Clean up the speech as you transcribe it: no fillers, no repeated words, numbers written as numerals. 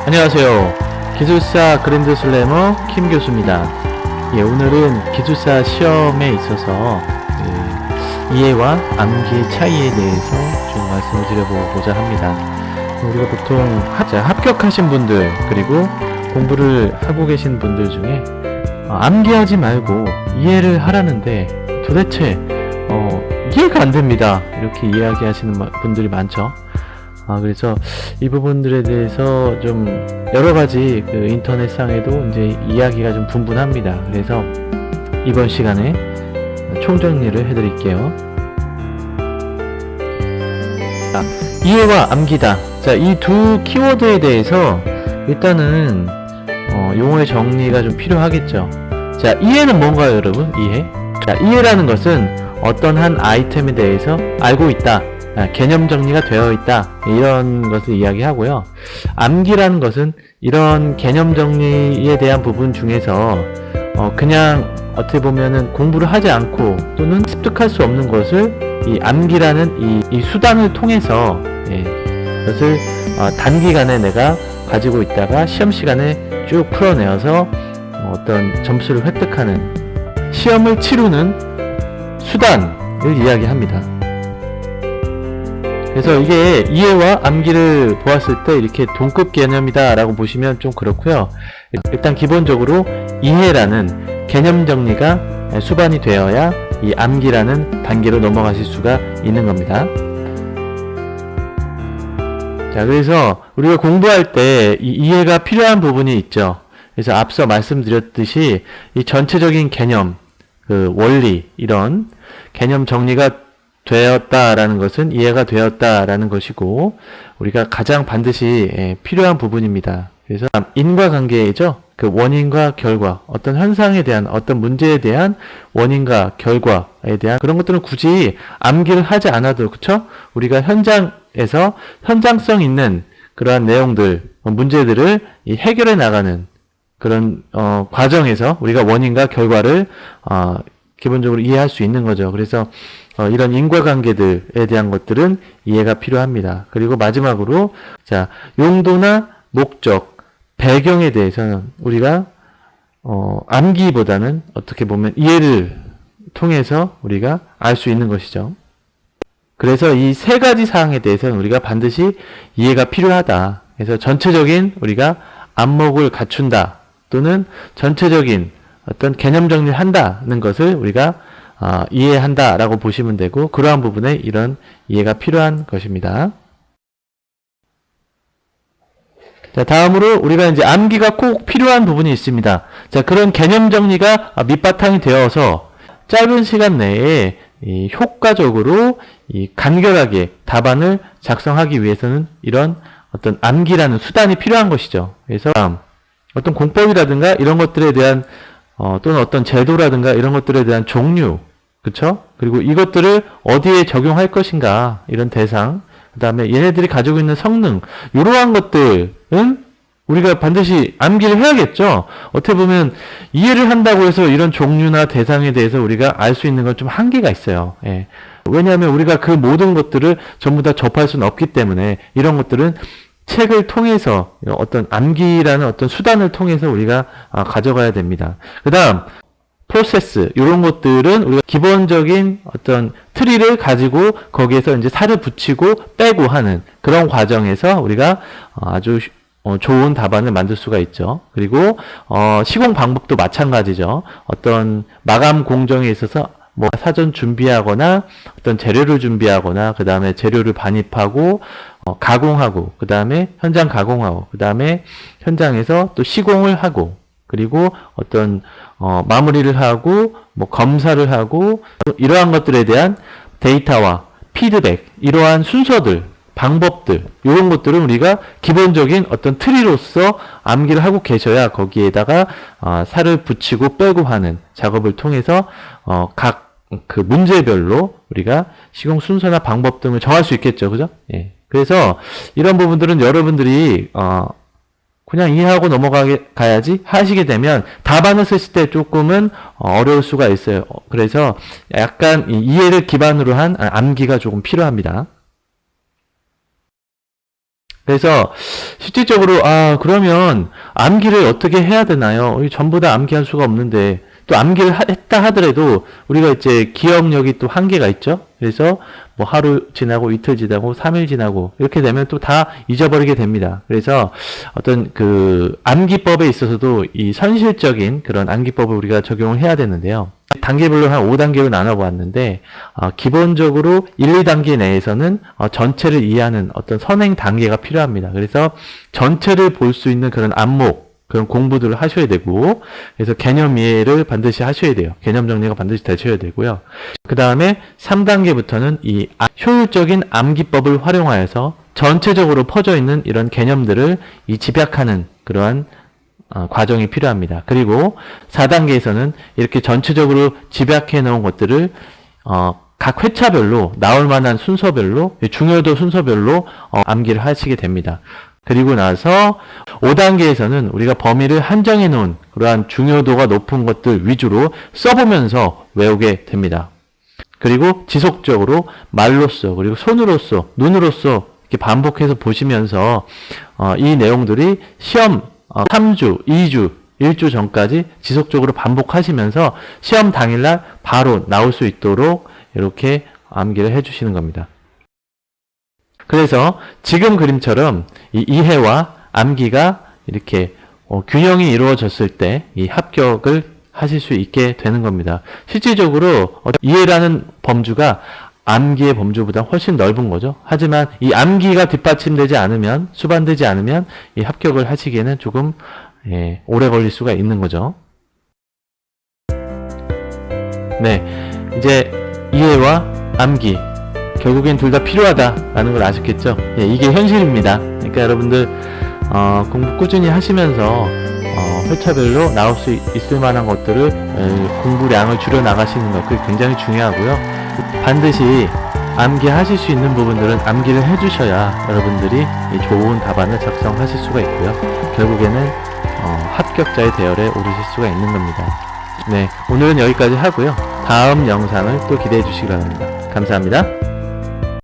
안녕하세요. 기술사 그랜드 슬래머 김 교수입니다. 오늘은 기술사 시험에 있어서 이해와 암기의 차이에 대해서 좀 말씀을 드려보고자 합니다. 우리가 보통 합격하신 분들 그리고 공부를 하고 계신 분들 중에 암기하지 말고 이해를 하라는데 도대체 이해가 안 됩니다. 이렇게 이야기하시는 분들이 많죠. 그래서 이 부분들에 대해서 좀 여러가지 인터넷상에도 이제 이야기가 좀 분분합니다. 그래서 이번 시간에 총정리를 해드릴게요. 이해와 암기다. 자, 이 두 키워드에 대해서 일단은 용어의 정리가 좀 필요하겠죠. 자, 이해는 뭔가요, 여러분? 이해? 자, 이해라는 것은 어떤 한 아이템에 대해서 알고 있다. 개념 정리가 되어 있다. 이런 것을 이야기하고요. 암기라는 것은 이런 개념 정리에 대한 부분 중에서 그냥 어떻게 보면은 공부를 하지 않고 또는 습득할 수 없는 것을 이 암기라는 이 수단을 통해서 그것을 단기간에 내가 가지고 있다가 시험 시간에 쭉 풀어내어서 어떤 점수를 획득하는 시험을 치르는 수단을 이야기합니다. 그래서 이게 이해와 암기를 보았을 때 이렇게 동급 개념이다 라고 보시면 좀 그렇고요. 일단 기본적으로 이해라는 개념 정리가 수반이 되어야 이 암기라는 단계로 넘어가실 수가 있는 겁니다. 자, 그래서 우리가 공부할 때 이 이해가 필요한 부분이 있죠. 그래서 앞서 말씀드렸듯이 이 전체적인 개념, 원리, 이런 개념 정리가 되었다라는 것은 이해가 되었다라는 것이고, 우리가 가장 반드시 필요한 부분입니다. 그래서 인과관계죠. 원인과 결과, 어떤 현상에 대한, 어떤 문제에 대한 원인과 결과에 대한 그런 것들은 굳이 암기를 하지 않아도, 그쵸? 우리가 현장에서 현장성 있는 그러한 내용들, 문제들을 해결해 나가는 그런 과정에서 우리가 원인과 결과를 기본적으로 이해할 수 있는 거죠. 그래서 이런 인과관계들에 대한 것들은 이해가 필요합니다. 그리고 마지막으로 자, 용도나 목적, 배경에 대해서는 우리가 암기보다는 어떻게 보면 이해를 통해서 우리가 알 수 있는 것이죠. 그래서 이 세 가지 사항에 대해서는 우리가 반드시 이해가 필요하다. 그래서 전체적인 우리가 안목을 갖춘다 또는 전체적인 어떤 개념 정리를 한다는 것을 우리가 이해한다 라고 보시면 되고, 그러한 부분에 이런 이해가 필요한 것입니다. 자, 다음으로 우리가 이제 암기가 꼭 필요한 부분이 있습니다. 자, 그런 개념 정리가 밑바탕이 되어서 짧은 시간 내에 효과적으로 간결하게 답안을 작성하기 위해서는 이런 어떤 암기라는 수단이 필요한 것이죠. 그래서 어떤 공법이라든가 이런 것들에 대한 또는 어떤 제도라든가 이런 것들에 대한 종류, 그쵸? 그리고 이것들을 어디에 적용할 것인가, 이런 대상, 그 다음에 얘네들이 가지고 있는 성능, 이러한 것들은 우리가 반드시 암기를 해야겠죠? 어떻게 보면 이해를 한다고 해서 이런 종류나 대상에 대해서 우리가 알 수 있는 건 좀 한계가 있어요. 예. 왜냐하면 우리가 그 모든 것들을 전부 다 접할 수는 없기 때문에 이런 것들은 책을 통해서 어떤 암기라는 어떤 수단을 통해서 우리가 가져가야 됩니다. 그 다음 프로세스, 이런 것들은 우리가 기본적인 어떤 트리를 가지고 거기에서 이제 살을 붙이고 빼고 하는 그런 과정에서 우리가 아주 좋은 답안을 만들 수가 있죠. 그리고 시공 방법도 마찬가지죠. 어떤 마감 공정에 있어서 뭐 사전 준비하거나 어떤 재료를 준비하거나 그 다음에 재료를 반입하고 가공하고 그 다음에 현장 가공하고 그 다음에 현장에서 또 시공을 하고 그리고 어떤 마무리를 하고 뭐 검사를 하고 이러한 것들에 대한 데이터와 피드백, 이러한 순서들, 방법들, 이런 것들은 우리가 기본적인 어떤 트리로서 암기를 하고 계셔야 거기에다가 살을 붙이고 빼고 하는 작업을 통해서 각 그 문제별로 우리가 시공 순서나 방법 등을 정할 수 있겠죠. 그죠? 예. 그래서 이런 부분들은 여러분들이 그냥 이해하고 넘어가야지 하시게 되면 답안을 쓰실 때 조금은 어려울 수가 있어요. 그래서 약간 이해를 기반으로 한 암기가 조금 필요합니다. 그래서 실질적으로 그러면 암기를 어떻게 해야 되나요? 전부 다 암기할 수가 없는데 또 암기를 했다 하더라도 우리가 이제 기억력이 또 한계가 있죠. 그래서 뭐 하루 지나고 이틀 지나고 3일 지나고 이렇게 되면 또 다 잊어버리게 됩니다. 그래서 어떤 그 암기법에 있어서도 이 선실적인 그런 암기법을 우리가 적용을 해야 되는데요. 단계별로 한 5단계로 나눠보았는데 기본적으로 1, 2단계 내에서는 전체를 이해하는 어떤 선행 단계가 필요합니다. 그래서 전체를 볼 수 있는 그런 안목, 그런 공부들을 하셔야 되고, 그래서 개념 이해를 반드시 하셔야 돼요. 개념 정리가 반드시 되셔야 되고요. 그 다음에 3단계부터는 이 효율적인 암기법을 활용하여서 전체적으로 퍼져 있는 이런 개념들을 이 집약하는 그러한 과정이 필요합니다. 그리고 4단계에서는 이렇게 전체적으로 집약해 놓은 것들을 각 회차별로 나올 만한 순서별로 중요도 순서별로 암기를 하시게 됩니다. 그리고 나서 5단계에서는 우리가 범위를 한정해 놓은 그러한 중요도가 높은 것들 위주로 써보면서 외우게 됩니다. 그리고 지속적으로 말로써 그리고 손으로써 눈으로써 이렇게 반복해서 보시면서 이 내용들이 시험 3주, 2주, 1주 전까지 지속적으로 반복하시면서 시험 당일날 바로 나올 수 있도록 이렇게 암기를 해주시는 겁니다. 그래서 지금 그림처럼 이 이해와 암기가 이렇게 균형이 이루어졌을 때 이 합격을 하실 수 있게 되는 겁니다. 실질적으로 이해라는 범주가 암기의 범주보다 훨씬 넓은 거죠. 하지만 이 암기가 뒷받침되지 않으면, 수반되지 않으면 이 합격을 하시기에는 조금 오래 걸릴 수가 있는 거죠. 네, 이제 이해와 암기 결국엔 둘 다 필요하다라는 걸 아셨겠죠? 이게 현실입니다. 그러니까 여러분들 공부 꾸준히 하시면서 회차별로 나올 수 있을 만한 것들을 공부량을 줄여 나가시는 것, 그게 굉장히 중요하고요. 반드시 암기하실 수 있는 부분들은 암기를 해주셔야 여러분들이 좋은 답안을 작성하실 수가 있고요. 결국에는 합격자의 대열에 오르실 수가 있는 겁니다. 네, 오늘은 여기까지 하고요. 다음 영상을 또 기대해 주시기 바랍니다. 감사합니다.